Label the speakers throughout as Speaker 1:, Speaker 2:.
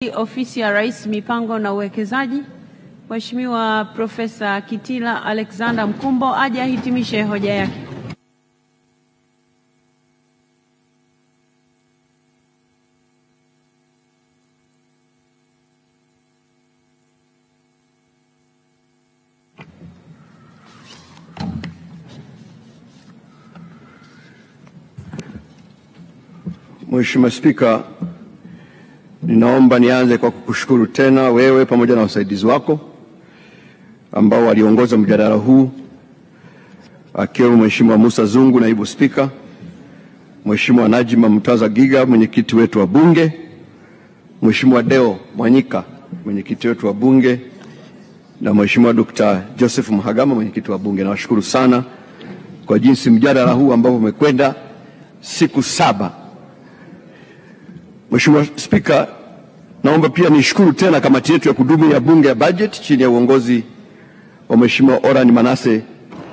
Speaker 1: Waziri Ofisi ya Rais Mipango na Uwekezaji, Mheshimiwa Profesa Kitila Alexander Mkumbo aje ahitimishe hoja yake.
Speaker 2: Mheshimiwa Spika, ninaomba nianze kwa kukushukuru tena wewe pamoja na wasaidizi wako ambao waliongoza mjadala huu, akiwemo Mheshimiwa Musa Zungu, naibu spika, Mheshimiwa Najima Mtaza Giga, mwenyekiti wetu wa Bunge, Mheshimiwa Deo Mwanyika, mwenyekiti wetu wa Bunge, na Mheshimiwa Dr. Joseph Mhagama, mwenyekiti wa Bunge. Nawashukuru sana kwa jinsi mjadala huu ambao umekwenda siku 7. Mheshimiwa Spika, naomba pia nishukuru tena kamati yetu ya kudumu ya Bunge ya Budget chini ya uongozi wa Mheshimiwa Oran Manase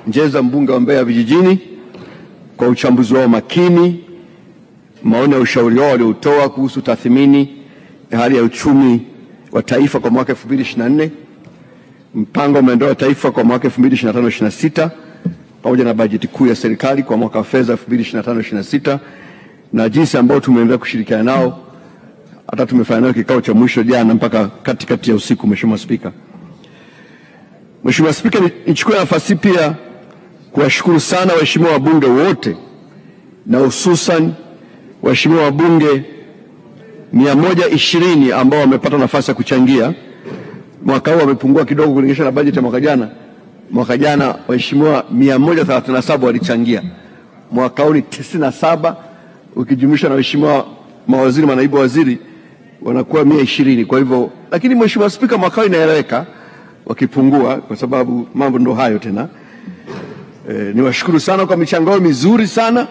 Speaker 2: Njeza, mbunge wa Mbeya Vijijini, kwa uchambuzi wao makini, maoni ya ushauri wao waliotoa kuhusu tathmini ya hali ya uchumi wa taifa kwa mwaka 2024, mpango wa maendeleo ya taifa kwa mwaka 2025-26 pamoja na bajeti kuu ya serikali kwa mwaka wa fedha 2025-26 na jinsi ambao tumeendelea kushirikiana nao. Hata tumefanya nao kikao cha mwisho jana mpaka katikati ya usiku. Mheshimiwa Spika, Mheshimiwa Spika, nichukue nafasi pia kuwashukuru sana waheshimiwa wabunge wote na hususan waheshimiwa wabunge 120 ambao wamepata nafasi ya kuchangia. Mwaka huu wamepungua kidogo kulinganisha na bajeti ya mwaka jana. Mwaka jana waheshimiwa 137 walichangia. Mwaka huu ni 97, ukijumlisha na waheshimiwa mawaziri, manaibu waziri wanakuwa 120. Kwa hivyo, lakini Mheshimiwa Spika, mwaka huu inaeleweka wakipungua kwa sababu mambo ndo hayo tena. Niwashukuru sana kwa michango yao mizuri sana.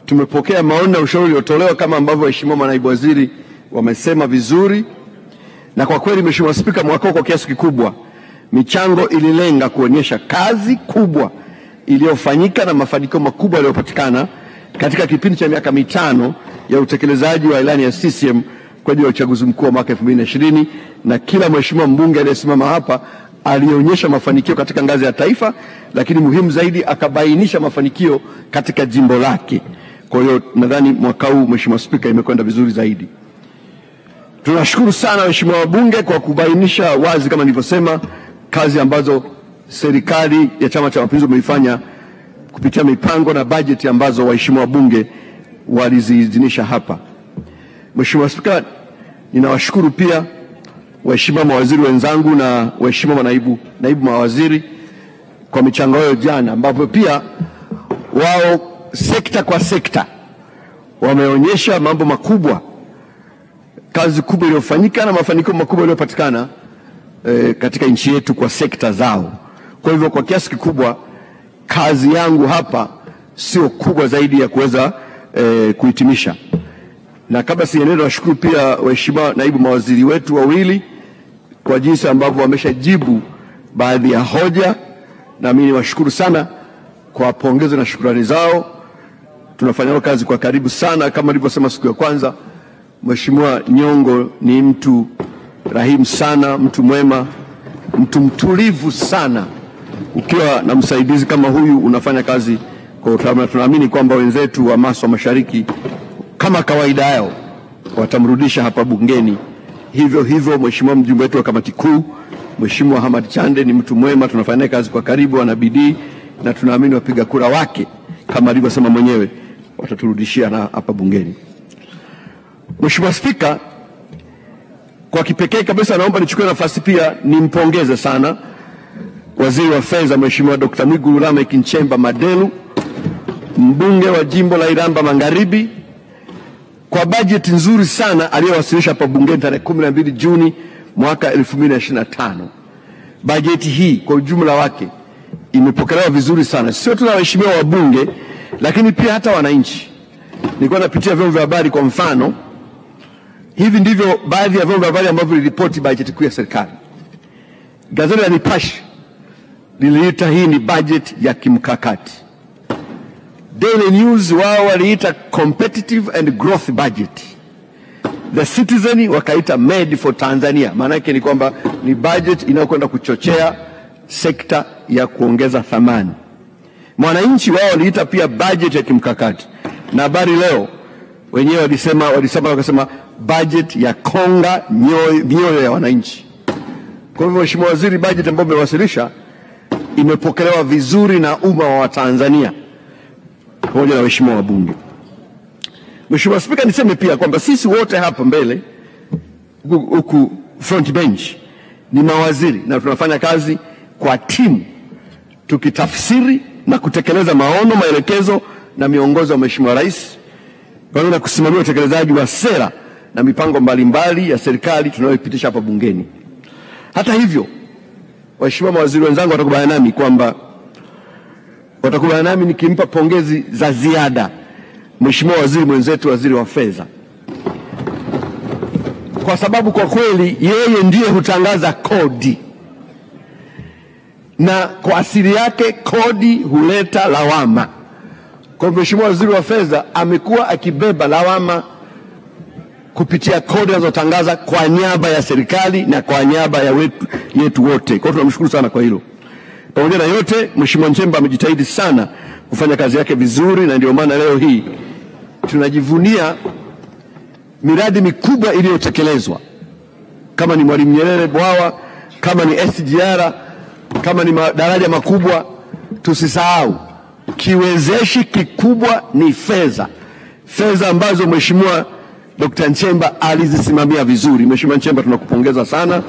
Speaker 2: Tumepokea maoni na ushauri uliotolewa kama ambavyo waheshimiwa manaibu waziri wamesema vizuri. Na kwa kweli Mheshimiwa Spika, mwaka huu kwa kiasi kikubwa michango ililenga kuonyesha kazi kubwa iliyofanyika na mafanikio makubwa yaliyopatikana katika kipindi cha miaka 5 ya utekelezaji wa ilani ya CCM kwa ajili ya uchaguzi mkuu wa mwaka 2020, na kila mheshimiwa mbunge aliyesimama hapa alionyesha mafanikio katika ngazi ya taifa, lakini muhimu zaidi akabainisha mafanikio katika jimbo lake. Kwa hiyo nadhani mwaka huu Mheshimiwa Spika imekwenda vizuri zaidi. Tunashukuru sana waheshimiwa wabunge kwa kubainisha wazi kama nilivyosema kazi ambazo serikali ya Chama cha Mapinduzi imeifanya kupitia mipango na bajeti ambazo waheshimiwa wabunge waliziidhinisha hapa. Mheshimiwa Spika, ninawashukuru pia waheshimiwa mawaziri wenzangu na waheshimiwa naibu mawaziri kwa michango yao jana, ambapo pia wao sekta kwa sekta wameonyesha mambo makubwa, kazi kubwa iliyofanyika na mafanikio makubwa yaliyopatikana katika nchi yetu kwa sekta zao. Kwa hivyo kwa kiasi kikubwa kazi yangu hapa sio kubwa zaidi ya kuweza kuhitimisha. Na kabla siendelee, nashukuru pia waheshimiwa naibu mawaziri wetu wawili kwa jinsi ambavyo wameshajibu baadhi ya hoja, na mimi niwashukuru sana kwa pongezi na shukrani zao. Tunafanya kazi kwa karibu sana. Kama nilivyosema siku ya kwanza, Mheshimiwa Nyongo ni mtu rahimu sana, mtu mwema, mtu mtulivu sana. Ukiwa na msaidizi kama huyu unafanya kazi kwa utaalamu. Tunaamini kwamba wenzetu wa Maswa Mashariki kama kawaida yao watamrudisha hapa bungeni. Hivyo hivyo Mheshimiwa mjumbe wetu wa kamati kuu, Mheshimiwa Hamad Chande ni mtu mwema, tunafanya kazi kwa karibu, ana bidii, na tunaamini wapiga kura wake kama alivyosema mwenyewe wataturudishia na hapa bungeni. Mheshimiwa Spika, kwa kipekee kabisa naomba nichukue nafasi pia nimpongeze sana Waziri wa Fedha Mheshimiwa Dr. Mwigulu Lameck Nchemba Madelu, mbunge wa jimbo la Iramba Magharibi, kwa bajeti nzuri sana aliyowasilisha hapa bungeni tarehe 12 Juni mwaka 2025. Bajeti hii kwa ujumla wake imepokelewa vizuri sana, sio tu na waheshimiwa wabunge lakini pia hata wananchi. Nilikuwa napitia vyombo vya habari, kwa mfano hivi ndivyo baadhi ya vyombo vya habari ambavyo viliripoti bajeti kuu ya serikali. Gazeti la Nipashe liliita hii ni bajeti ya kimkakati. Daily News wao waliita competitive and growth budget. The Citizen wakaita Made for Tanzania. Maana yake ni kwamba ni budget inayokwenda kuchochea sekta ya kuongeza thamani. Mwananchi wao waliita pia budget ya kimkakati. Na Habari Leo wenyewe wakasema budget ya konga mioyo ya wananchi. Kwa hivyo Mheshimiwa Waziri, budget ambayo umewasilisha imepokelewa vizuri na umma wa Tanzania pamoja na waheshimiwa wabunge. Mheshimiwa Spika, niseme pia kwamba sisi wote hapa mbele huku front bench ni mawaziri na tunafanya kazi kwa timu tukitafsiri na kutekeleza maono, maelekezo na miongozo ya Mheshimiwa Rais pamoja na kusimamia utekelezaji wa sera na mipango mbalimbali ya serikali tunayoipitisha hapa bungeni. Hata hivyo, waheshimiwa mawaziri wenzangu watakubaliana nami nikimpa pongezi za ziada Mheshimiwa waziri mwenzetu, waziri wa fedha, kwa sababu kwa kweli yeye ndiye hutangaza kodi, na kwa asili yake kodi huleta lawama. Kwa Mheshimiwa waziri wa fedha amekuwa akibeba lawama kupitia kodi anazotangaza kwa niaba ya serikali na kwa niaba ya yetu wote. Kwa hiyo tunamshukuru sana kwa hilo. Pamoja na yote, Mheshimiwa Nchemba amejitahidi sana kufanya kazi yake vizuri, na ndio maana leo hii tunajivunia miradi mikubwa iliyotekelezwa, kama ni Mwalimu Nyerere bwawa, kama ni SGR, kama ni madaraja makubwa. Tusisahau kiwezeshi kikubwa ni fedha ambazo Mheshimiwa Dr. Nchemba alizisimamia vizuri. Mheshimiwa Nchemba, tunakupongeza sana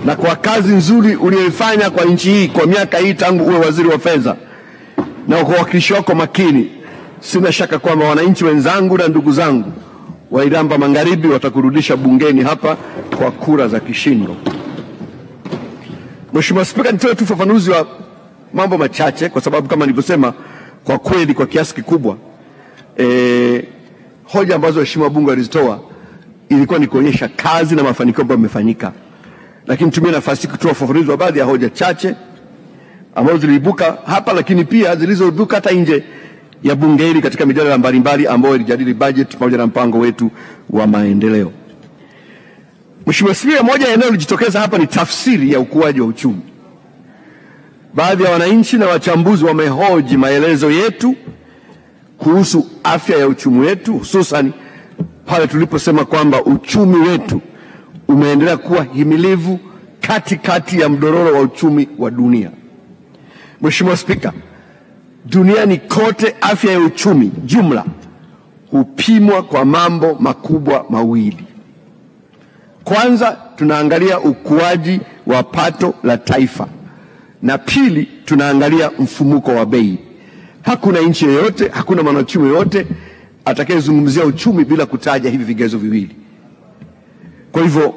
Speaker 2: na kwa kazi nzuri uliyoifanya kwa nchi hii kwa miaka hii tangu uwe waziri wa fedha, na kwa wakilishi wako makini. Sina shaka kwamba wananchi wenzangu na ndugu zangu wa Iramba Magharibi watakurudisha bungeni hapa kwa kura za kishindo. Mheshimiwa Spika, nitoe tu ufafanuzi wa mambo machache, kwa sababu kama nilivyosema, kwa kweli kwa kiasi kikubwa hoja ambazo waheshimiwa wabunge walizitoa ilikuwa ni kuonyesha kazi na mafanikio ambayo yamefanyika, lakini tumie nafasi kutoa ufafanuzi wa baadhi ya hoja chache ambazo ziliibuka hapa, lakini pia zilizoibuka hata nje ya bunge hili katika mijadala mbalimbali ambayo ilijadili budget pamoja na mpango wetu wa maendeleo. Mheshimiwa Spika, moja ya eneo lilijitokeza hapa ni tafsiri ya ukuaji wa uchumi. Baadhi ya wananchi na wachambuzi wamehoji maelezo yetu kuhusu afya ya uchumi wetu, hususan pale tuliposema kwamba uchumi wetu umeendelea kuwa himilivu katikati ya mdororo wa uchumi wa dunia. Mheshimiwa Spika, duniani kote afya ya uchumi jumla hupimwa kwa mambo makubwa mawili. Kwanza, tunaangalia ukuaji wa pato la taifa, na pili, tunaangalia mfumuko wa bei. Hakuna nchi yoyote, hakuna mwanachumi yoyote atakayezungumzia uchumi bila kutaja hivi vigezo viwili. Kwa hivyo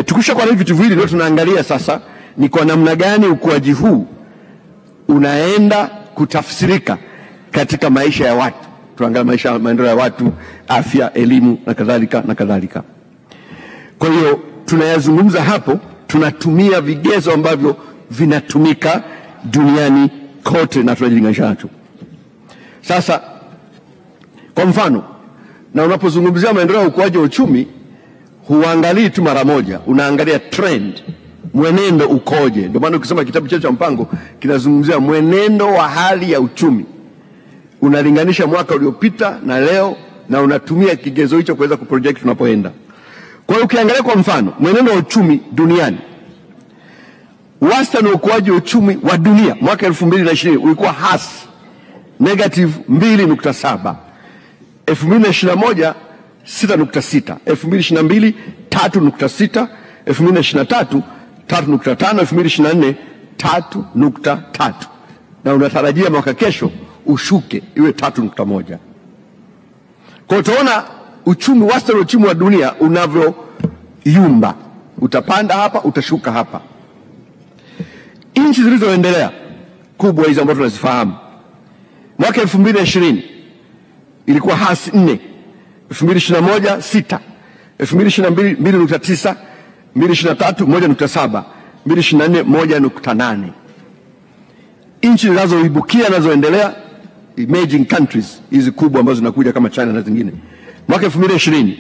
Speaker 2: tukishakuwa na hivi vitu viwili, ndio tunaangalia sasa ni kwa namna gani ukuaji huu unaenda kutafsirika katika maisha ya watu. Tunaangalia maendeleo ya watu, afya, elimu na kadhalika na kadhalika. Kwa hiyo tunayazungumza hapo, tunatumia vigezo ambavyo vinatumika duniani kote na tunajilinganisha nacho. Sasa kwa mfano, na unapozungumzia maendeleo ya ukuaji wa uchumi, huangalii tu mara moja, unaangalia trend, mwenendo ukoje. Ndio maana ukisoma kitabu chetu cha mpango kinazungumzia mwenendo wa hali ya uchumi, unalinganisha mwaka uliopita na leo, na unatumia kigezo hicho kuweza kuproject tunapoenda. Kwa hiyo ukiangalia kwa mfano mwenendo wa uchumi duniani, wastani wa ukuaji wa uchumi wa dunia mwaka 2020 ulikuwa hasi negative 2.7, 2021 6.6, 2022 3.6, 2023 3.5, 2024 3.3, na unatarajia mwaka kesho ushuke iwe 3.1. Kwa utaona uchumi, wastani wa uchumi wa dunia unavyoyumba, utapanda hapa, utashuka hapa. Nchi zilizoendelea kubwa hizo ambazo tunazifahamu, mwaka 2020 ilikuwa hasi 4, 2021 6, 2022 2.9, 2023 1.7, 2024 1.8. Nchi zinazoibukia nazoendelea, emerging countries hizi kubwa ambazo zinakuja kama China na zingine, mwaka 2020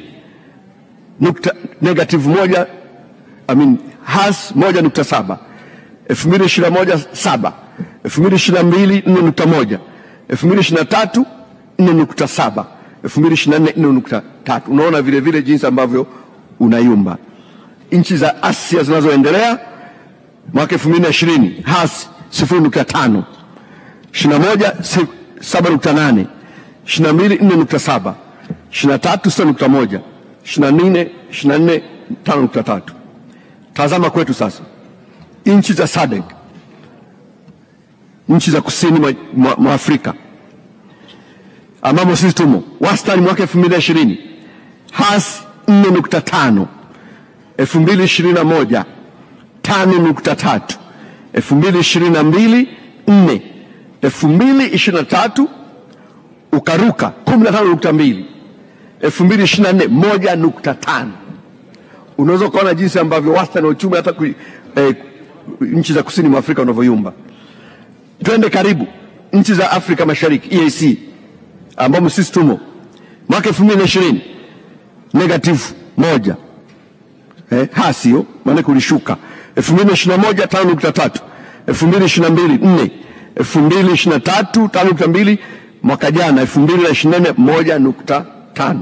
Speaker 2: Haas 1.7, 2021 7, 2022 4.1, 2023 4.7, 2024 4.3. Unaona vile vile jinsi ambavyo unayumba. Nchi za Asia zinazoendelea mwaka 2020 Haas 0.5, 21 7.8, 22 4.7, 23 6.1, 24 5.3. Tazama kwetu sasa. Nchi za SADC, nchi za kusini mwa Afrika ambamo sisi tumo, wastani mwaka 2020 Haas 4.5, 2021 5.3, 2022 4, 2023 ukaruka 15.2, 2024 1.5. Unaweza kuona jinsi ambavyo wastani wa uchumi hata nchi za kusini mwa Afrika unavyoyumba. Twende karibu nchi za Afrika Mashariki EAC ambamo sisi tumo, mwaka 2020 -1, hasio maana kulishuka, 2021 5.3, 2022 4, 2023 5.2, mwaka jana 2024 1.5.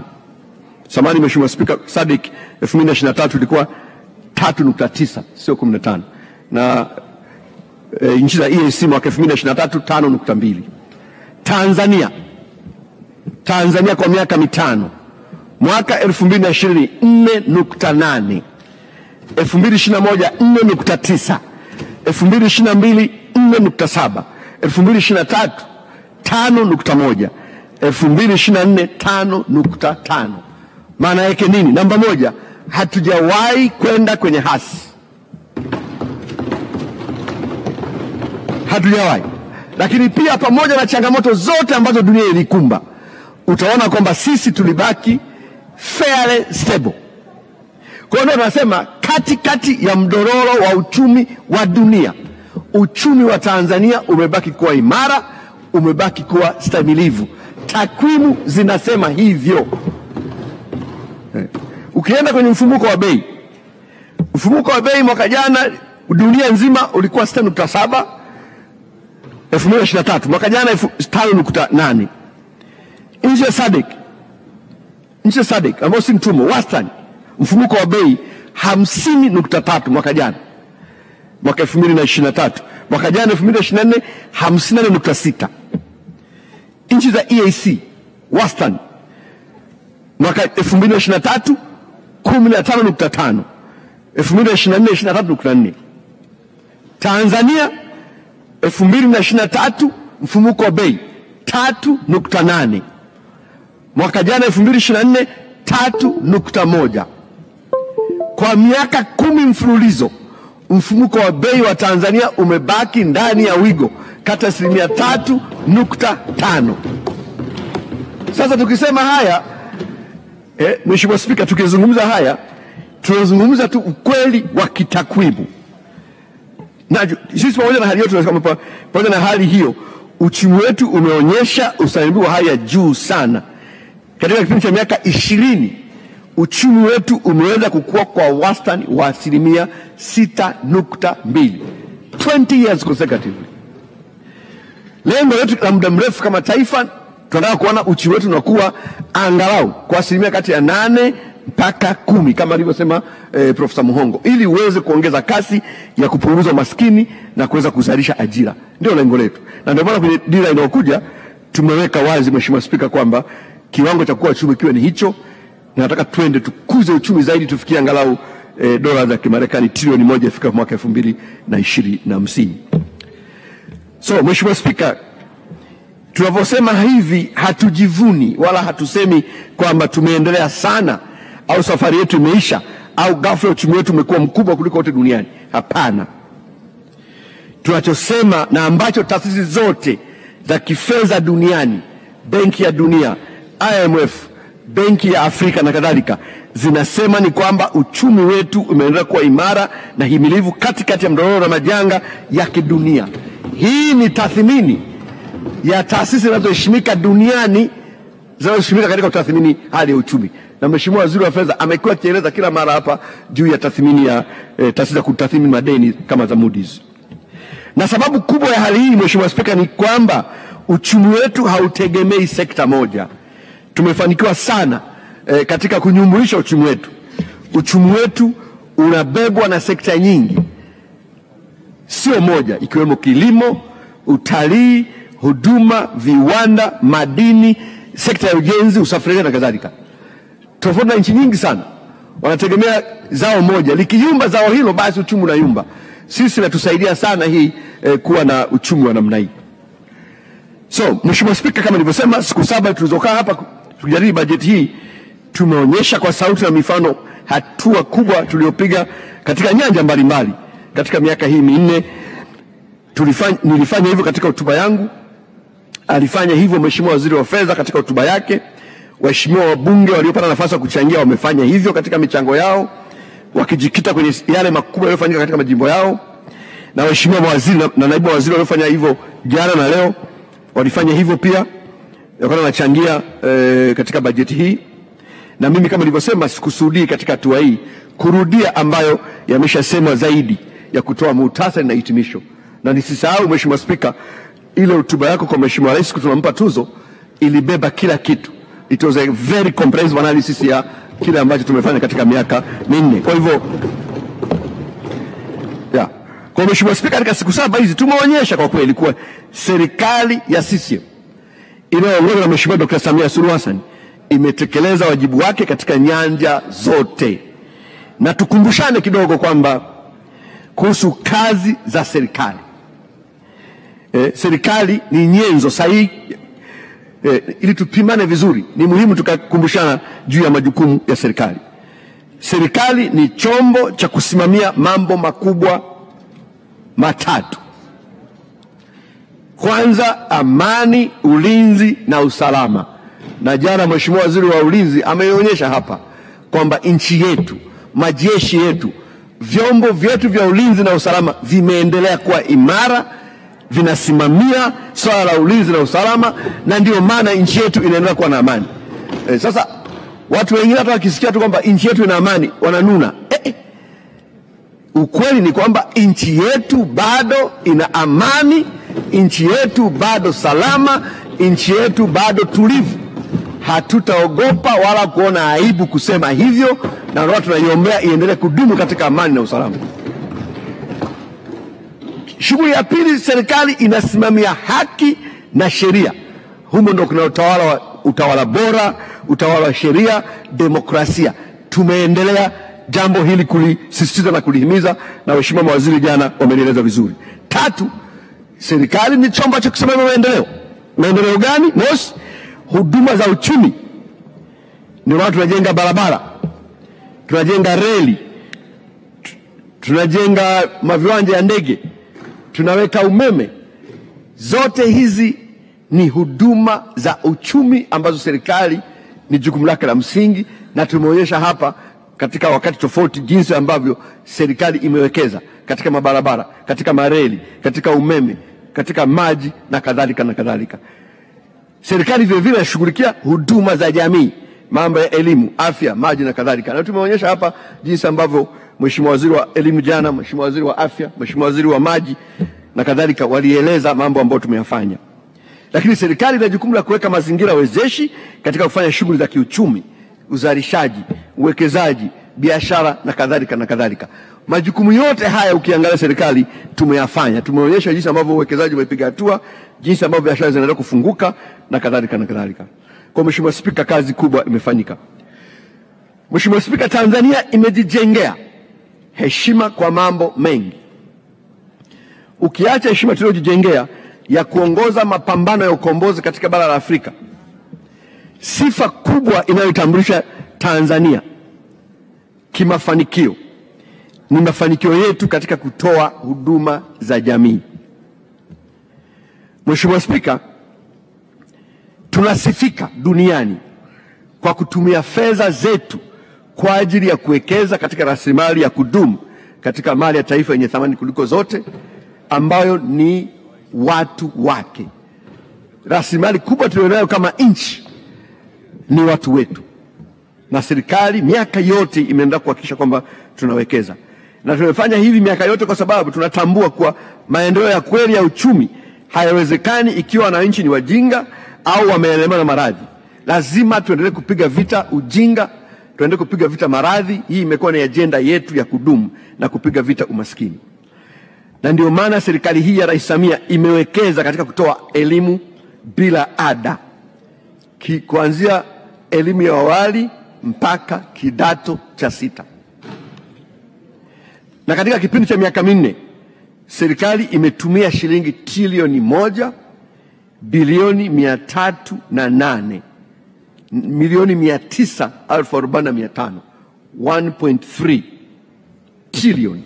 Speaker 2: Samahani Mheshimiwa Spika, SADC 2023 ilikuwa 3.9 sio 15, na nchi za EAC mwaka 2023 5.2. Tanzania kwa miaka mitano, mwaka 2020 4.8, 2021 4.9, 2022 4.7, 2023 5.1, 2024 5.5. Maana yake nini? Namba moja, hatujawahi kwenda kwenye hasi. Hatujawahi. Lakini pia pamoja na changamoto zote ambazo dunia ilikumba, utaona kwamba sisi tulibaki fairly stable. Kwa hiyo tunasema katikati ya mdororo wa uchumi wa dunia, uchumi wa Tanzania umebaki kuwa imara, umebaki kuwa stahimilivu. Takwimu zinasema hivyo. Ukienda kwenye mfumuko wa bei, mwaka jana dunia nzima ulikuwa 6.7, 2023 mwaka jana 5.8. Nchi ya SADC ambao si mtumo, wastani mfumuko wa bei 50.3 mwaka jana, mwaka 2023. Mwaka jana 2024 54.6. Nchi za EAC wastani mwaka 2023 15.5, 2024 23.4. Tanzania 2023 mfumuko wa bei 3.8, mwaka jana 2024 3.1. Kwa miaka 10 mfululizo mfumuko wa bei wa Tanzania umebaki ndani ya wigo kati ya 3.5. Sasa tukisema haya, Mheshimiwa Spika, tukizungumza haya tunazungumza tu ukweli wa kitakwimu. Na sisi pamoja na hali yote, pamoja na hali hiyo, uchumi wetu umeonyesha ustahimilivu wa hali ya juu sana. Katika kipindi cha miaka 20 uchumi wetu umeweza kukua kwa wastani wa 6.2, 20 years consecutively. Lengo letu la muda mrefu kama taifa, tunataka kuona uchumi wetu unakuwa angalau kwa asilimia kati ya 8 mpaka 10 kama alivyosema Profesa Muhongo, ili uweze kuongeza kasi ya kupunguza maskini na kuweza kuzalisha ajira. Ndio lengo letu, na ndio maana kwenye dira inayokuja tumeweka wazi, Mheshimiwa Spika, kwamba kiwango cha kuwa uchumi kiwe ni hicho. Nataka twende tukuze uchumi zaidi, tufikie angalau dola za Kimarekani trilioni 1 ifika mwaka 2050. So Mheshimiwa Spika, tunaposema hivi hatujivuni wala hatusemi kwamba tumeendelea sana au safari yetu imeisha au ghafla uchumi wetu umekuwa mkubwa kuliko wote duniani. Hapana. Tunachosema na ambacho taasisi zote za kifedha duniani, Benki ya Dunia, IMF, Benki ya Afrika na kadhalika, zinasema ni kwamba uchumi wetu umeendelea kuwa imara na himilivu katikati ya mdororo na majanga ya kidunia. Hii ni tathmini ya taasisi zinazoheshimika duniani, zinazoheshimika katika kutathmini hali ya uchumi. na Mheshimiwa Waziri wa Fedha amekuwa akieleza kila mara hapa juu ya tathmini ya taasisi ya kutathmini madeni kama za Moody's. Na sababu kubwa ya hali hii, Mheshimiwa Spika, ni kwamba uchumi wetu hautegemei sekta moja. Tumefanikiwa sana katika kunyumbulisha uchumi wetu. Uchumi wetu unabebwa na sekta nyingi, sio moja, ikiwemo kilimo, utalii, huduma, viwanda, madini, sekta ya ujenzi, usafiri na kadhalika. Tofauti na nchi nyingi sana wanategemea zao moja, likiyumba zao hilo basi uchumi unayumba. Sisi natusaidia sana hii kuwa na uchumi wa namna hii. So, Mheshimiwa Spika, kama nilivyosema, siku 7 tulizokaa hapa kujadili bajeti hii, tumeonyesha kwa sauti na mifano hatua kubwa tuliopiga katika nyanja mbalimbali katika miaka hii minne. Nilifanya hivyo katika hotuba yangu, alifanya hivyo Mheshimiwa Waziri wa Fedha katika hotuba yake, waheshimiwa wabunge waliopata nafasi ya kuchangia wamefanya hivyo katika michango yao, wakijikita kwenye yale makubwa yaliyofanyika katika majimbo yao, na waheshimiwa mawaziri na naibu waziri waliofanya hivyo jana na leo walifanya hivyo pia, wakati wanachangia katika bajeti hii. Na mimi kama nilivyosema, sikusudii katika hatua hii kurudia ambayo yameshasemwa zaidi ya kutoa muhtasari na hitimisho. Na nisisahau Mheshimiwa Spika, ile hotuba yako kwa Mheshimiwa Rais tunampa tuzo ilibeba kila kitu. It was a very comprehensive analysis ya kile ambacho tumefanya katika miaka minne. Kwa hivyo kwa Mheshimiwa Spika, katika siku 7 hizi tumeonyesha kwa kweli kuwa serikali ya CCM inayoongozwa na Mheshimiwa Dr. Samia Suluhu Hassan imetekeleza wajibu wake katika nyanja zote. Na tukumbushane kidogo kwamba kuhusu kazi za serikali. Serikali ni nyenzo sahihi. Ili tupimane vizuri, ni muhimu tukakumbushana juu ya majukumu ya serikali. Serikali ni chombo cha kusimamia mambo makubwa matatu. Kwanza, amani, ulinzi na usalama. Na jana Mheshimiwa Waziri wa Ulinzi ameonyesha hapa kwamba nchi yetu, majeshi yetu, vyombo vyetu vya ulinzi na usalama vimeendelea kuwa imara, vinasimamia swala la ulinzi na usalama, na ndio maana nchi yetu inaendelea kuwa na amani. Sasa watu wengine hata wakisikia tu kwamba nchi yetu ina amani wananuna. Ukweli ni kwamba nchi yetu bado ina amani, nchi yetu bado salama, nchi yetu bado tulivu. Hatutaogopa wala kuona aibu kusema hivyo, na watu tunaiombea iendelee kudumu katika amani na usalama. Shughuli ya pili, serikali inasimamia haki na sheria. Humo ndio kuna utawala bora, utawala wa sheria, demokrasia. Tumeendelea jambo hili kulisisitiza na kulihimiza, na waheshimiwa mawaziri jana wamenieleza vizuri. Tatu, serikali ni chombo cha kusimamia maendeleo. Maendeleo gani? Mosi, huduma za uchumi. Ndio maana tunajenga barabara, tunajenga reli, tunajenga maviwanja ya ndege, tunaweka umeme. Zote hizi ni huduma za uchumi ambazo serikali ni jukumu lake la msingi, na tumeonyesha hapa katika wakati tofauti jinsi ambavyo serikali imewekeza katika mabarabara, katika mareli, katika umeme, katika maji na kadhalika na kadhalika. Serikali vile vile inashughulikia huduma za jamii, mambo ya elimu, afya, maji na kadhalika. Na tumeonyesha hapa jinsi ambavyo Mheshimiwa Waziri wa Elimu jana, Mheshimiwa Waziri wa Afya, Mheshimiwa Waziri wa Maji na kadhalika walieleza mambo ambayo tumeyafanya. Lakini serikali ina jukumu la kuweka mazingira wezeshi katika kufanya shughuli za kiuchumi, uzalishaji, uwekezaji, biashara na kadhalika na kadhalika. Majukumu yote haya ukiangalia serikali tumeyafanya. Tumeonyesha jinsi ambavyo uwekezaji umepiga hatua, jinsi ambavyo biashara zinaendelea kufunguka na kadhalika na kadhalika. Kwa Mheshimiwa Spika, kazi kubwa imefanyika. Mheshimiwa Spika, Tanzania imejijengea heshima kwa mambo mengi. Ukiacha heshima tuliyojijengea ya kuongoza mapambano ya ukombozi katika bara la Afrika, sifa kubwa inayotambulisha Tanzania kimafanikio ni mafanikio yetu katika kutoa huduma za jamii. Mheshimiwa Spika, tunasifika duniani kwa kutumia fedha zetu kwa ajili ya kuwekeza katika rasilimali ya kudumu katika mali ya taifa yenye thamani kuliko zote, ambayo ni watu wake. Rasilimali kubwa tulionayo kama nchi ni watu wetu. na serikali miaka yote imeendelea kuhakikisha kwamba tunawekeza, na tumefanya hivi miaka yote kwa sababu tunatambua kuwa maendeleo ya kweli ya uchumi hayawezekani ikiwa wananchi ni wajinga au wameelemewa na maradhi. Lazima tuendelee kupiga vita ujinga, tuendelee kupiga vita maradhi. Hii imekuwa ni ajenda yetu ya kudumu, na kupiga vita umaskini. Na ndio maana serikali hii ya Rais Samia imewekeza katika kutoa elimu bila ada, kuanzia elimu ya awali mpaka kidato cha 6. Na katika kipindi cha miaka minne serikali imetumia shilingi trilioni 1 bilioni 308 milioni 945 1.3 trilioni,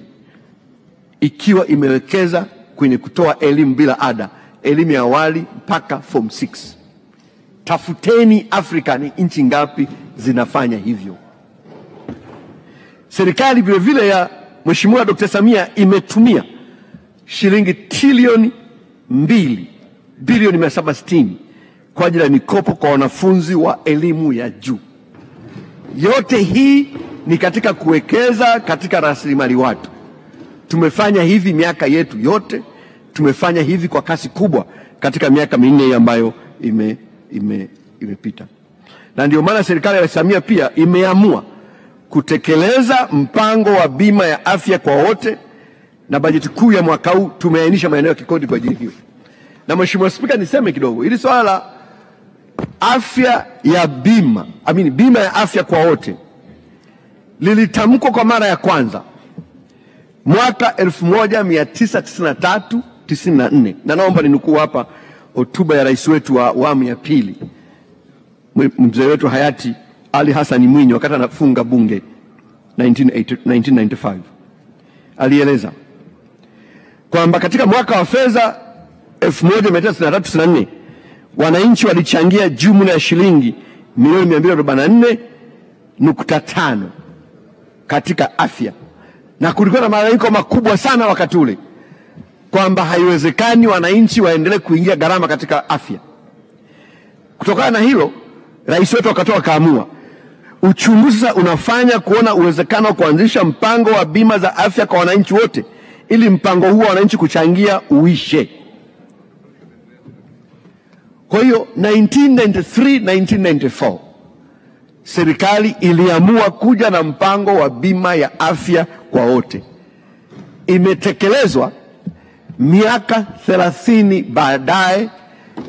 Speaker 2: ikiwa imewekeza kwenye kutoa elimu bila ada, elimu ya awali mpaka form 6. Tafuteni Afrika ni nchi ngapi zinafanya hivyo. Serikali vile vile ya Mheshimiwa Dr. Samia imetumia shilingi trilioni 2 bilioni 760 kwa ajili ya mikopo kwa wanafunzi wa elimu ya juu. Yote hii ni katika kuwekeza katika rasilimali watu. Tumefanya hivi miaka yetu yote, tumefanya hivi kwa kasi kubwa katika miaka minne ambayo imepita. Na ndio maana serikali ya Samia pia imeamua kutekeleza mpango wa bima ya afya kwa wote, na bajeti kuu ya mwaka huu tumeainisha maeneo ya kikodi kwa ajili hiyo. Na Mheshimiwa Spika, niseme kidogo, ili swala la afya ya bima ya afya kwa wote lilitamkwa kwa mara ya kwanza mwaka 1993-94, na naomba ninukuu hapa hotuba ya rais wetu wa awamu ya pili, mzee wetu hayati Ali Hassan Mwinyi, wakati anafunga bunge 1995. Alieleza kwamba katika mwaka wa fedha 1993-94 wananchi walichangia jumla ya shilingi milioni 244.5 katika afya, na kulikuwa na malalamiko makubwa sana wakati ule kwamba haiwezekani wananchi waendelee kuingia gharama katika afya. Kutokana na hilo, rais wetu akaamua uchunguzi sasa unafanya kuona uwezekano wa kuanzisha mpango wa bima za afya kwa wananchi wote, ili mpango huo wananchi kuchangia uishe. Kwa hiyo 1993-1994 serikali iliamua kuja na mpango wa bima ya afya kwa wote. Imetekelezwa miaka 30 baadaye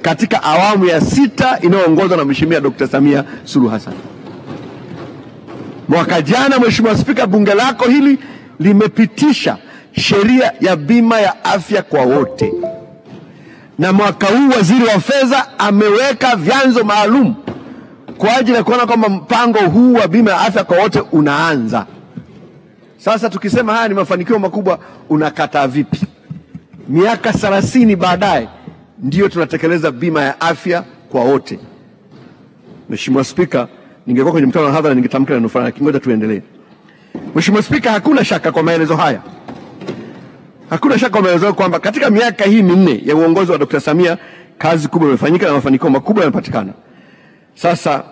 Speaker 2: katika awamu ya 6 inayoongozwa na Mheshimiwa Dr. Samia Suluhu Hassan. Mwaka jana, Mheshimiwa Spika, bunge lako hili limepitisha sheria ya bima ya afya kwa wote, na mwaka huu waziri wa fedha ameweka vyanzo maalum kwa ajili ya kuona kwamba mpango huu wa bima ya afya kwa wote unaanza. Sasa tukisema haya ni mafanikio makubwa, unakataa vipi? Miaka 30 baadaye ndiyo tunatekeleza bima ya afya kwa wote. Mheshimiwa Spika, ningekuwa kwenye mkutano wa hadhara ningetamka neno fulani, ngoja tuendelee. Mheshimiwa Spika, hakuna shaka kwa maelezo haya, hakuna shaka kwa maelezo kwamba katika miaka hii minne ya uongozi wa Dr. Samia kazi kubwa imefanyika na mafanikio makubwa yanapatikana. Sasa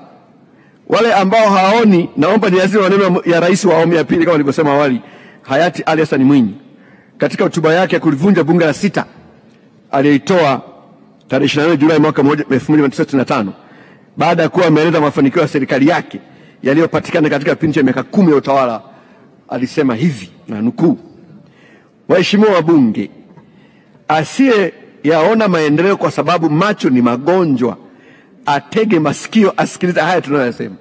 Speaker 2: wale ambao hawaoni, naomba niazime maneno ya rais wa awamu ya pili kama nilivyosema awali, hayati Ali Hassan Mwinyi katika hotuba yake ya kulivunja bunge la 6 aliyoitoa tarehe 24 Julai mwaka 1995 baada ya kuwa ameeleza mafanikio ya serikali yake yaliyopatikana katika kipindi cha miaka 10 ya utawala. Alisema hivi, na nukuu: waheshimiwa wabunge, asiye yaona maendeleo kwa sababu macho ni magonjwa atege masikio asikilize haya tunayosema.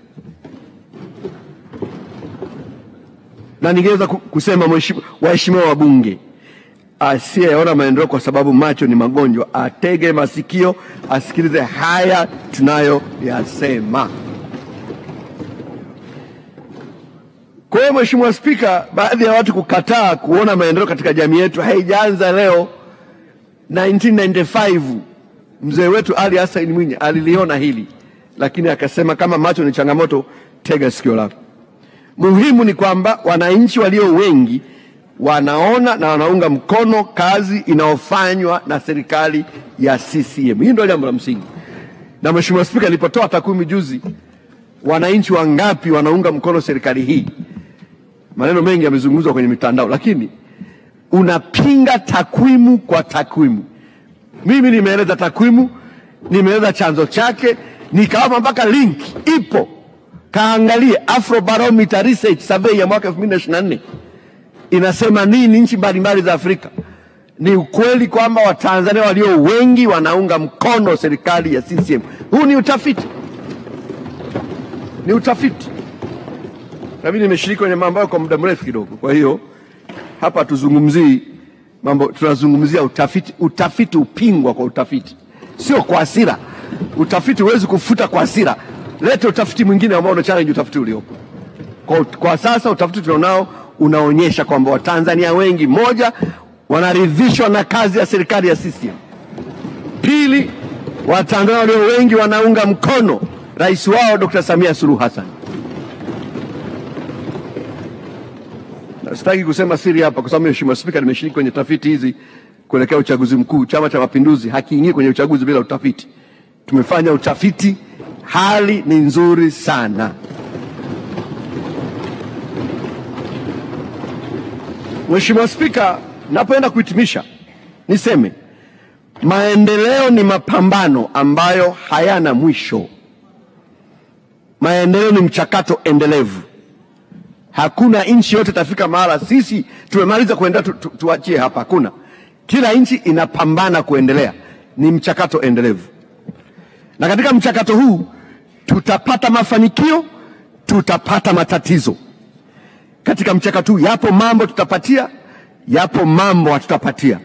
Speaker 2: Na ningeweza kusema, waheshimiwa wabunge, asiye yaona maendeleo kwa sababu macho ni magonjwa atege masikio asikilize haya tunayoyasema. Kwa hiyo Mheshimiwa Spika, baadhi ya watu kukataa kuona maendeleo katika jamii yetu haijaanza leo. 1995 mzee wetu Ali Hassan Mwinyi aliliona hili, lakini akasema kama macho ni changamoto, tega sikio lako. Muhimu ni kwamba wananchi walio wengi wanaona na wanaunga mkono kazi inayofanywa na serikali ya CCM. Hii ndio jambo la msingi. Na Mheshimiwa Spika, nilipotoa takwimu juzi wananchi wangapi wanaunga mkono serikali hii. Maneno mengi yamezungumzwa kwenye mitandao, lakini unapinga takwimu kwa takwimu. Mimi nimeeleza takwimu, nimeeleza chanzo chake, nikawapa mpaka link ipo. Kaangalie Afrobarometer Research Survey ya mwaka 2024 inasema nini nchi mbalimbali za Afrika. Ni ukweli kwamba Watanzania walio wengi wanaunga mkono serikali ya CCM. Huu ni utafiti. Ni utafiti. Na mimi nimeshiriki kwenye mambo kwa muda mrefu kidogo. Kwa hiyo hapa tuzungumzii mambo, tunazungumzia utafiti. Utafiti upingwa kwa utafiti, sio kwa hasira. Utafiti huwezi kufuta kwa hasira. Leta utafiti mwingine ambao una challenge utafiti uliopo. Kwa sasa utafiti tunao unaonyesha kwamba Watanzania wengi, moja, wanaridhishwa na kazi ya serikali ya CCM. Pili, Watanzania walio wengi wanaunga mkono rais wao Dr. Samia Suluhu Hassan. Sitaki kusema siri hapa kwa sababu Mheshimiwa Spika, nimeshiriki kwenye tafiti hizi kuelekea uchaguzi mkuu. Chama cha Mapinduzi hakiingii kwenye uchaguzi bila utafiti. Tumefanya utafiti, hali ni nzuri sana. Mheshimiwa Spika, napoenda kuhitimisha niseme maendeleo ni mapambano ambayo hayana mwisho. Maendeleo ni mchakato endelevu. Hakuna nchi yote tafika mahala sisi tumemaliza kuendelea tuachie hapa. Hakuna. Kila nchi inapambana kuendelea. Ni mchakato endelevu. Na katika mchakato huu tutapata mafanikio, tutapata matatizo. Katika mchakato huu yapo mambo tutapatia, yapo mambo hatutapatia.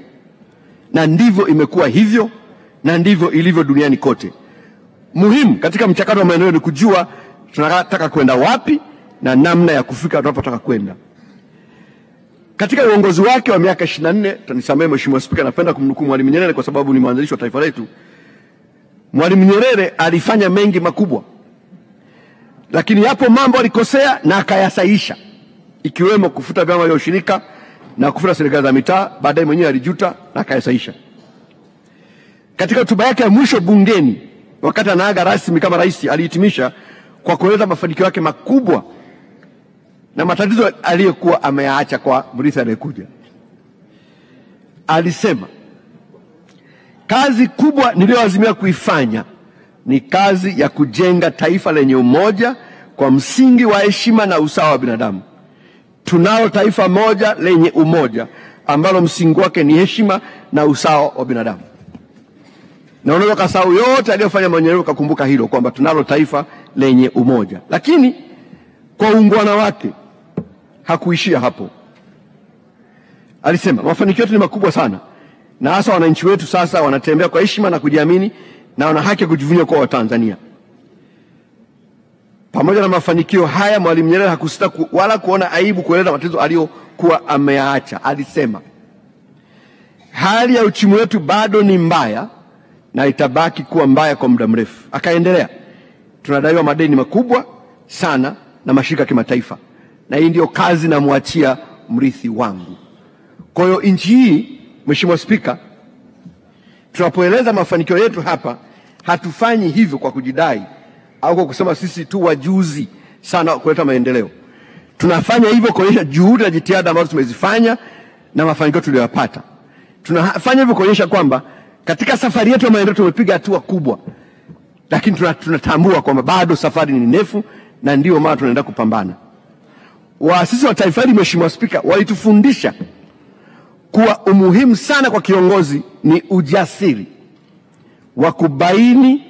Speaker 2: Na ndivyo imekuwa hivyo, na ndivyo ilivyo duniani kote. Muhimu katika mchakato wa maendeleo ni kujua tunataka kwenda wapi na namna ya kufika tunapotaka kwenda. Katika uongozi wake wa miaka 24, tanisamehe Mheshimiwa Spika, napenda kumnukuu Mwalimu Nyerere kwa sababu ni mwanzilishi wa taifa letu. Mwalimu Nyerere alifanya mengi makubwa, lakini yapo mambo alikosea na akayasahihisha, ikiwemo kufuta vyama vya ushirika na kufuta serikali za mitaa. Baadaye mwenyewe alijuta na akayasahihisha. Katika hotuba yake ya mwisho bungeni wakati anaaga rasmi kama rais, alihitimisha kwa kueleza mafanikio yake makubwa na matatizo aliyokuwa ameyaacha kwa mrithi anayekuja. Alisema, kazi kubwa niliyoazimia kuifanya ni kazi ya kujenga taifa lenye umoja kwa msingi wa heshima na usawa wa binadamu. Tunalo taifa moja lenye umoja ambalo msingi wake ni heshima na usawa wa binadamu. Na unaweza kusahau yote aliyofanya Nyerere ukakumbuka hilo kwamba tunalo taifa lenye umoja. Lakini kwa uungwana wake hakuishia hapo. Alisema mafanikio yetu ni makubwa sana, na hasa wananchi wetu sasa wanatembea kwa heshima na kujiamini na wana haki ya kujivunia kwa Watanzania. Pamoja na mafanikio haya, Mwalimu Nyerere hakusita wala kuona aibu kueleza matatizo aliyokuwa ameyaacha. Alisema hali ya uchumi wetu bado ni mbaya na itabaki kuwa mbaya kwa muda mrefu. Akaendelea, tunadaiwa madeni makubwa sana na mashirika ya kimataifa, na hii ndio kazi namwachia mrithi wangu. Kwa hiyo nchi hii, Mheshimiwa Spika, tunapoeleza mafanikio yetu hapa, hatufanyi hivyo kwa kujidai au kwa kusema sisi tu wajuzi sana kuleta maendeleo. Tunafanya hivyo kuonyesha juhudi na jitihada ambazo tumezifanya na mafanikio tuliyopata. Tunafanya hivyo kuonyesha kwamba katika safari yetu ya maendeleo tumepiga hatua kubwa, lakini tunatambua kwamba bado safari ni ndefu, na ndio maana tunaenda kupambana. Waasisi wa taifa hili, Mheshimiwa Spika, walitufundisha kuwa umuhimu sana kwa kiongozi ni ujasiri wa kubaini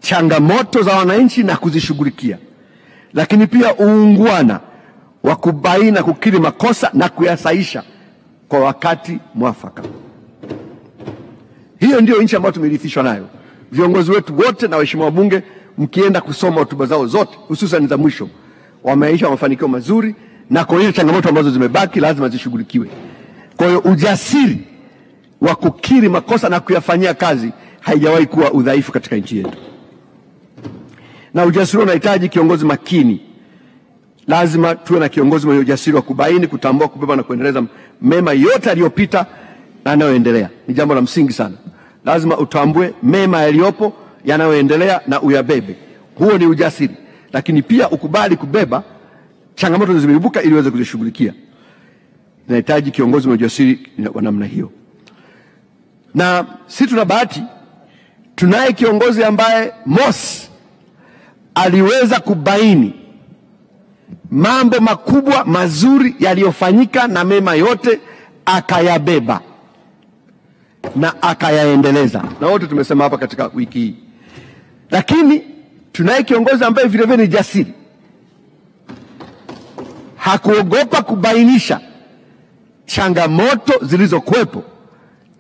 Speaker 2: changamoto za wananchi na kuzishughulikia, lakini pia uungwana wa kubaini na kukiri makosa na kuyasahihisha kwa wakati mwafaka. Hiyo ndio nchi ambayo tumerithishwa nayo. Viongozi wetu wote na waheshimiwa wabunge, mkienda kusoma hotuba zao zote, hususan za mwisho, wameisha mafanikio mazuri na kuonyesha changamoto ambazo zimebaki lazima zishughulikiwe. Kwa hiyo ujasiri wa kukiri makosa na kuyafanyia kazi haijawahi kuwa udhaifu katika nchi yetu. Na ujasiri unahitaji kiongozi makini. Lazima tuwe na kiongozi mwenye ujasiri wa kubaini, kutambua, kubeba na kuendeleza mema yote aliyopita na yanayoendelea. Ni jambo la msingi sana. Lazima utambue mema yaliyopo, yanayoendelea na uyabebe. Huo ni ujasiri, lakini pia ukubali kubeba changamoto zilizoibuka ili uweze kuzishughulikia. Inahitaji kiongozi mwenye ujasiri wa namna hiyo. Na sisi tuna bahati, tunaye kiongozi ambaye Mosi aliweza kubaini mambo makubwa mazuri yaliyofanyika na mema yote akayabeba na akayaendeleza, na wote tumesema hapa katika wiki hii. Lakini tunaye kiongozi ambaye vile vile ni jasiri, hakuogopa kubainisha changamoto zilizokuwepo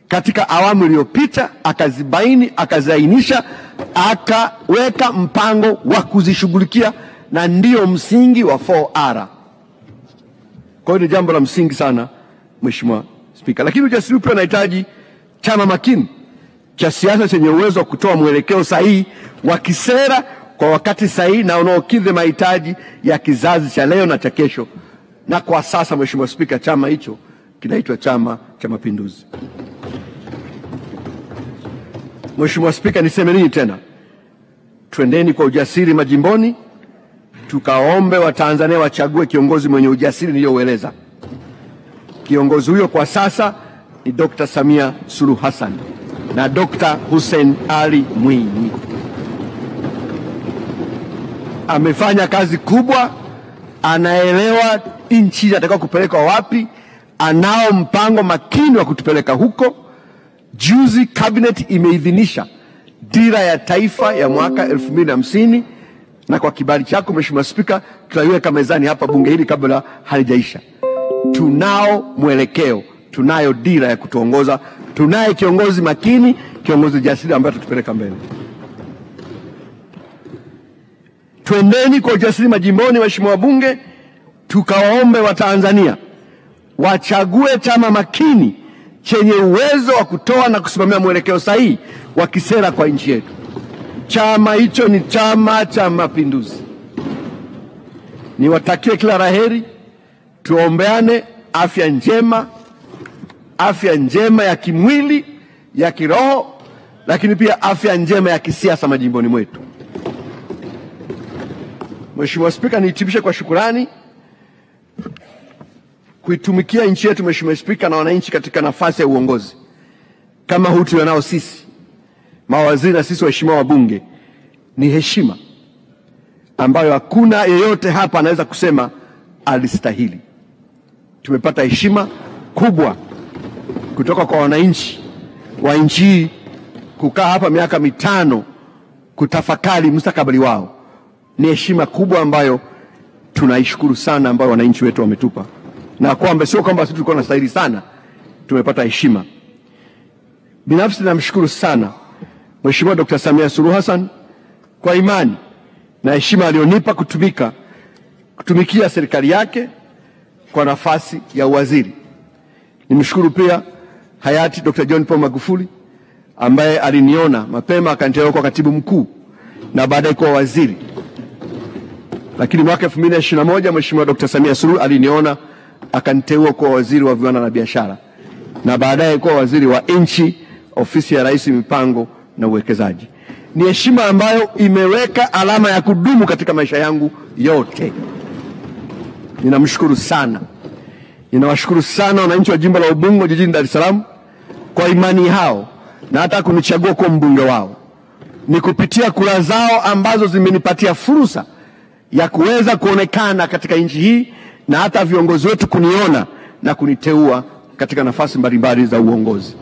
Speaker 2: katika awamu iliyopita, akazibaini, akaziainisha, akaweka mpango wa kuzishughulikia, na ndiyo msingi wa 4R. Kwa hiyo ni jambo la msingi sana, Mheshimiwa Spika. Lakini ujasiri pia unahitaji chama makini cha siasa chenye uwezo wa kutoa mwelekeo sahihi wa kisera kwa wakati sahihi na unaokidhi mahitaji ya kizazi cha leo na cha kesho. Na kwa sasa, Mheshimiwa Spika, chama hicho kinaitwa Chama cha Mapinduzi. Mheshimiwa Spika, niseme nini tena? Twendeni kwa ujasiri majimboni, tukaombe Watanzania wachague kiongozi mwenye ujasiri niliyoueleza. Kiongozi huyo kwa sasa ni Dr. Samia Suluhu Hassan na Dr. Hussein Ali Mwinyi. Amefanya kazi kubwa, anaelewa nchi inataka kupeleka wapi, anao mpango makini wa kutupeleka huko. Juzi cabinet imeidhinisha dira ya taifa ya mwaka 2050, na kwa kibali chako Mheshimiwa Spika, tutaiweka mezani hapa bunge hili kabla halijaisha. Tunao mwelekeo, tunayo dira ya kutuongoza, tunaye kiongozi makini, kiongozi jasiri ambaye tutupeleka mbele. Twendeni kwa ujasiri majimboni, Mheshimiwa Bunge, tukawaombe Watanzania wachague chama makini chenye uwezo wa kutoa na kusimamia mwelekeo sahihi wa kisera kwa nchi yetu. Chama hicho ni Chama cha Mapinduzi. Niwatakie kila laheri, tuombeane afya njema ya kimwili, ya kiroho, lakini pia afya njema ya kisiasa majimboni mwetu. Mheshimiwa Spika, nihitimishe kwa shukurani kuitumikia nchi yetu, Mheshimiwa Spika, na wananchi katika nafasi ya uongozi kama huu tulionao sisi mawaziri na sisi waheshimiwa wabunge. Ni heshima ambayo hakuna yeyote hapa anaweza kusema alistahili. Tumepata heshima kubwa kutoka kwa wananchi wa nchi hii kukaa hapa miaka 5 kutafakari mustakabali wao. Ni heshima kubwa ambayo tunaishukuru sana, ambayo wananchi wetu wametupa, na kwamba sio kwamba sisi tulikuwa tunastahili sana, tumepata heshima. Binafsi namshukuru sana Mheshimiwa Dr. Samia Suluhu Hassan kwa imani na heshima alionipa kutumikia serikali yake kwa nafasi ya uwaziri. Nimshukuru pia hayati Dr. John Pombe Magufuli ambaye aliniona mapema akaniteua kwa katibu mkuu na baadaye kwa waziri. Lakini mwaka 2021 Mheshimiwa Dr. Samia Suluhu aliniona akaniteua kwa waziri wa viwanda na biashara na baadaye kwa waziri wa nchi, ofisi ya Rais, mipango na uwekezaji. Ni heshima ambayo imeweka alama ya kudumu katika maisha yangu yote. Ninamshukuru sana. Ninawashukuru sana wananchi wa jimbo la Ubungo jijini Dar es Salaam kwa imani hao na hata kunichagua kwa mbunge wao. Ni kupitia kura zao ambazo zimenipatia fursa ya kuweza kuonekana katika nchi hii na hata viongozi wetu kuniona na kuniteua katika nafasi mbalimbali za uongozi.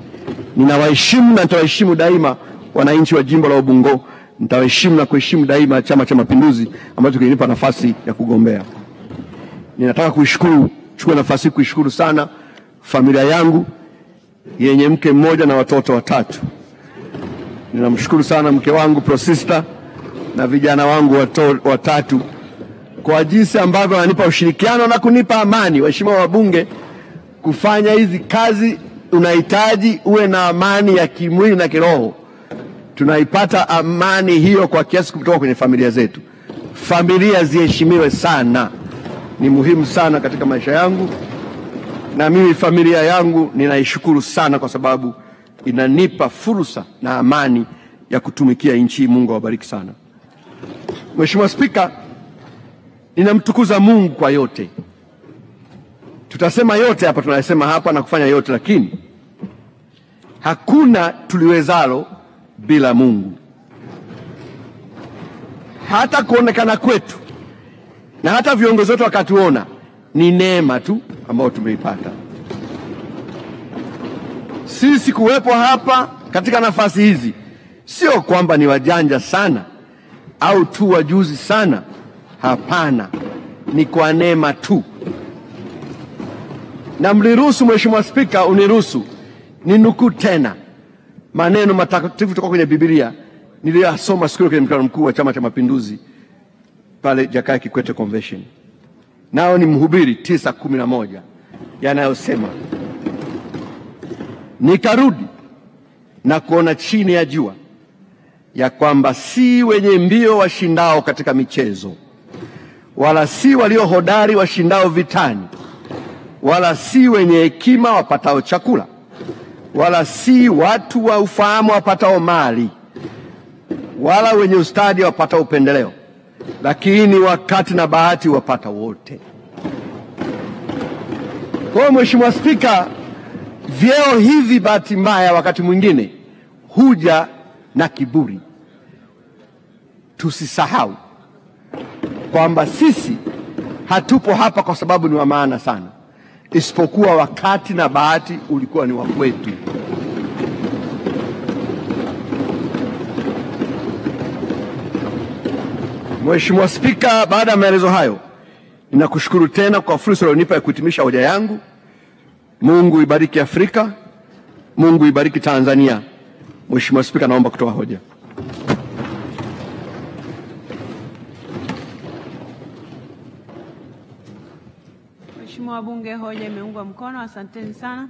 Speaker 2: Ninawaheshimu na nitawaheshimu daima wananchi wa jimbo la Ubungo. Nitawaheshimu na kuheshimu daima Chama cha Mapinduzi ambacho kilinipa nafasi ya kugombea. Ninataka chukua nafasi kuishukuru sana familia yangu yenye mke mmoja na watoto 3. Ninamshukuru sana mke wangu Prosista na vijana wangu 3 kwa jinsi ambavyo wananipa ushirikiano na kunipa amani. Waheshimiwa wabunge, kufanya hizi kazi unahitaji uwe na amani ya kimwili na kiroho. Tunaipata amani hiyo kwa kiasi kutoka kwenye familia zetu. Familia ziheshimiwe sana, ni muhimu sana katika maisha yangu, na mimi familia yangu ninaishukuru sana kwa sababu inanipa fursa na amani ya kutumikia nchi. Mungu awabariki sana. Mheshimiwa Spika, ninamtukuza Mungu kwa yote. Tutasema yote hapa, tunasema hapa na kufanya yote, lakini hakuna tuliwezalo bila Mungu. Hata kuonekana kwetu na hata viongozi wetu wakatuona ni neema tu ambayo tumeipata. Sisi kuwepo hapa katika nafasi hizi sio kwamba ni wajanja sana au tu wajuzi sana. Hapana, ni kwa neema tu. Na mliruhusu Mheshimiwa Spika, uniruhusu ninukuu tena maneno matakatifu kutoka kwenye Biblia niliyosoma siku kwenye mkutano mkuu wa Chama cha Mapinduzi pale Jakaya Kikwete Convention. Nao ni Mhubiri 9:11 yanayosema, nikarudi na kuona chini ya jua ya kwamba si wenye mbio washindao katika michezo, wala si walio hodari washindao vitani, wala si wenye hekima wapatao chakula, wala si watu wa ufahamu wapatao mali, wala wenye ustadi wapatao upendeleo, lakini wakati na bahati wapata wote. Kwa Mheshimiwa Spika, vyeo hivi bahati mbaya wakati mwingine huja na kiburi. Tusisahau kwamba sisi hatupo hapa kwa sababu ni wa maana sana, isipokuwa wakati na bahati ulikuwa ni wa kwetu. Mheshimiwa Spika, baada ya maelezo hayo, ninakushukuru tena kwa fursa ulionipa ya kuhitimisha hoja yangu. Mungu ibariki Afrika, Mungu ibariki Tanzania. Mheshimiwa Spika, naomba kutoa hoja.
Speaker 1: Mheshimiwa Bunge, hoja imeungwa mkono. Asanteni sana.